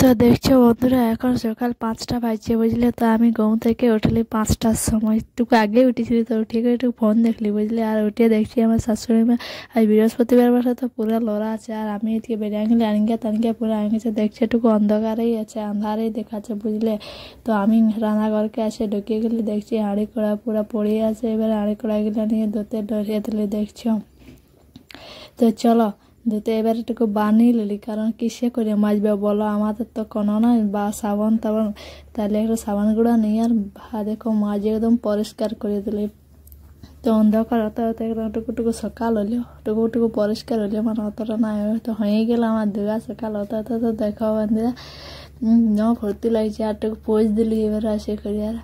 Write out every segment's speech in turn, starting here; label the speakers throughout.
Speaker 1: তো দেখছো বন্ধুরা, এখন সকাল 5টা বাজছে বুঝলে। তো আমি ঘুম থেকে উঠলি 5টার সময়, একটু আগে উঠেছিলি। তো উঠে করে একটু ফোন দেখলি বুঝলে। আর উঠে দেখছি আমার শাশুড়ি মা আজ বৃহস্পতিবার বসে তো পুরো লড়া আছে। আর আমি এদিকে বেরিয়ে গেলে আনিকা তানিকা পুরো আনিকেছে, দেখছে একটু অন্ধকারেই আছে, আন্ধারেই দেখাচ্ছে বুঝলে। তো আমি রান্নাঘরকে এসে ঢুকিয়ে গেলে দেখছি হাঁড়ি কড়া পুরো পড়ে আছে। এবারে হাঁড়ি কড়াগুলো নিয়ে ধুতে ডরিয়ে দিলে দেখছো। তো চলো ধুতে এবার একটু বানিয়ে নিলি, কারণ কিসে করে মাজবে বলো, আমাদের তো কোনো নয় বা সাবান টাবান। তাহলে একটু সাবান গুঁড়া নিয়ে আর দেখো মাঝে একদম পরিষ্কার করে দিলি। তো অন্ধকার হতে হতে একদম টুকু সকাল হলো, টুকু পরিষ্কার হলো, মানে অতটা না তো হয়ে গেল আমার ধোয়া। সকাল হতে হতে তো দেখো বন্ধুরা ভর্তি লাগছে। আর টুকু পোজ দিলি এবারে আসে করি, আর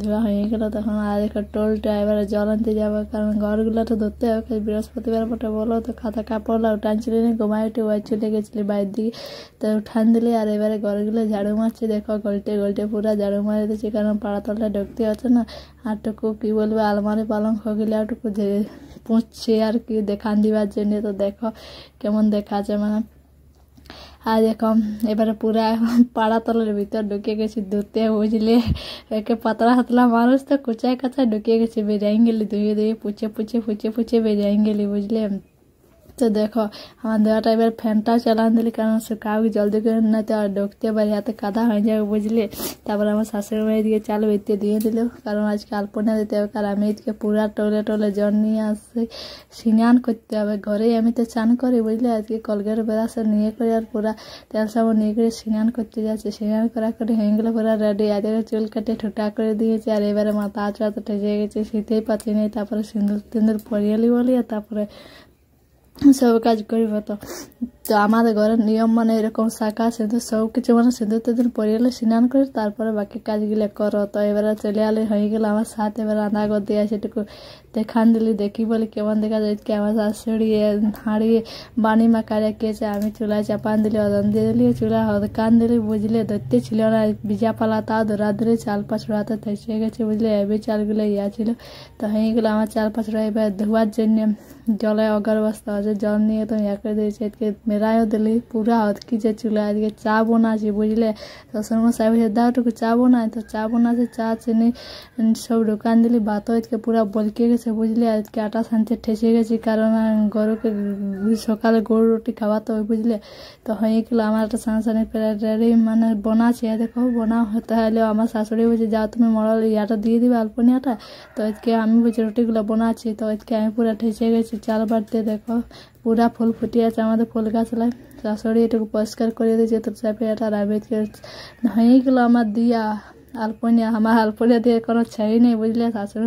Speaker 1: ধোয়া হয়ে গেল। তখন আর একটা টোলটা এবারে জল আনতে যাবো, কারণ ঘরগুলো তো ধরতে হবে। বৃহস্পতিবার বটে বলো, তো খাতা কাপড় টানছিলি না, ঘুমাই উঠে ওয়াই চলে গেছিলি বাইরের দিকে। তো উঠান দিলি আর এবারে ঘরগুলো ঝাড়ু মারছি। দেখো গল্টে গল্টে পুরো ঝাড়ু মারি দিচ্ছি, কারণ পাড়া তলটা ঢুকতে হচ্ছে না। আর টুকু কি বলবো, আলমারি পালং হগিলে টুকু পুঁছছে আর কি দেখান দিবার জন্য। তো দেখো কেমন দেখাচ্ছে, মানে আর দেখো এবারে পুরা পাড়া তলের ভিতর ঢুকে গেছি ধুতে বুঝলে। একে পাতলা হাতলা মানুষ তো কুচায় কাচায় ঢুকে গেছে, বেরিয়ে গেলি ধুয়ে ধুয়ে পুছে বেরিয়ে গেলি বুঝলে। তো দেখো আমার দেওয়াটা এবার ফ্যানটাও চালান দিলি, কারণ কাউকে জলদি করে না তো আর ঢুকতে পারি, হাতে কাদা হয়ে যাবে বুঝলে। তারপর আমার শাশুড়ি মায়ের দিকে চাল বেঁধতে দিয়ে দিল, কারণ আজকে আলপনা দিতে হবে। কারণ আমি এদিকে পুরা টলে জল নিয়ে আসছি, স্নান করতে হবে ঘরেই। আমি তো চান করি বুঝলে, আজকে কলগেট ব্রাশ নিয়ে করে আর পুরা তেল সাবান নিয়ে করে স্নান করতে যাচ্ছে। স্নান করা করে হয়ে গেলে পুরা রেডি। আজকে চুল কাটে ঠোঁটা করে দিয়েছে, আর এবারে মাথা আচড়া তো ঠেসে গেছে, শীতেই পাচ্ছি নেই। তারপরে সিঁদুর পরিয়ালি বলি, আর তারপরে সব কাজ করিব। তো আমাদের ঘরের নিয়ম মানে এরকম শাখা সিঁদুর সব কিছু, মানে সিঁদুর তিঁদুর পরিয়ালে স্নান করে তারপরে বাকি কাজগুলো করো। তো এবারে চলে আলে হয়ে গেল আমার সাথে। এবার রান্না করে দিয়ে সেটুকু দেখান দিলি, দেখি বলি কেমন দেখা যায়। আমার শাশুড়ি হাঁড়ি বানি মাখা রেখেছে, আমি চুলায় চাপান দিলি, অদন দিয়ে দিলি, চুলা হদকান দিলি বুঝলে। ধরতে ছিল না ভিজা পালা, তাও ধরা ধরে চাল পাঁচড়াতে থেসে গেছে বুঝলে। এবার চালগুলো ছিল। তো হয়ে গেলো আমার চাল পাঁচড়া। এবার ধোয়ার জন্য জলে অগরবস্তা আছে, জল নিয়ে তো করে দিয়েছে। আজকে মেরাইও দিলি পুরা হতকিছে চুলা। আজকে চা বানাচ্ছি বুঝলে। শ্বশুরমশাই বলছে দাও টুকু চা বানাই। তো চা বানাচ্ছে, চা চিনি সব দোকান দিলি। ভাতও আজকে পুরা বলকে গেছে বুঝলে। আজকে আটা সানতে ঠেসে গেছি, কারণ গরুকে সকালে গরু রুটি খাওয়াতে হবে বুঝলে। তো হয়ে গেলো আমার একটা সানসানি রেডি মানে বানাচ্ছি। দেখো বোনা হতে হলেও আমার শাশুড়ি বলছে যাও তুমি মরল ইয়াটা দিয়ে দিবে আলপনিয়াটা। তো আজকে আমি বলছি রুটিগুলো বানাচ্ছি। তো আজকে আমি পুরা ঠেসে গেছি চাল বাড়তে। দেখো পুরা ফুল ফুটিয়ে আছে আমাদের ফুল গাছলায়। শাশুড়ি এটুকু পরিষ্কার করে দিয়েছে। তো চাপে এটা রাবেদকে হয়ে গেলো আমার দিয়া আলপনিয়া। আমার আলপনিয়া দিয়ে কোনো ছাই নেই বুঝলে। শাশুড়ি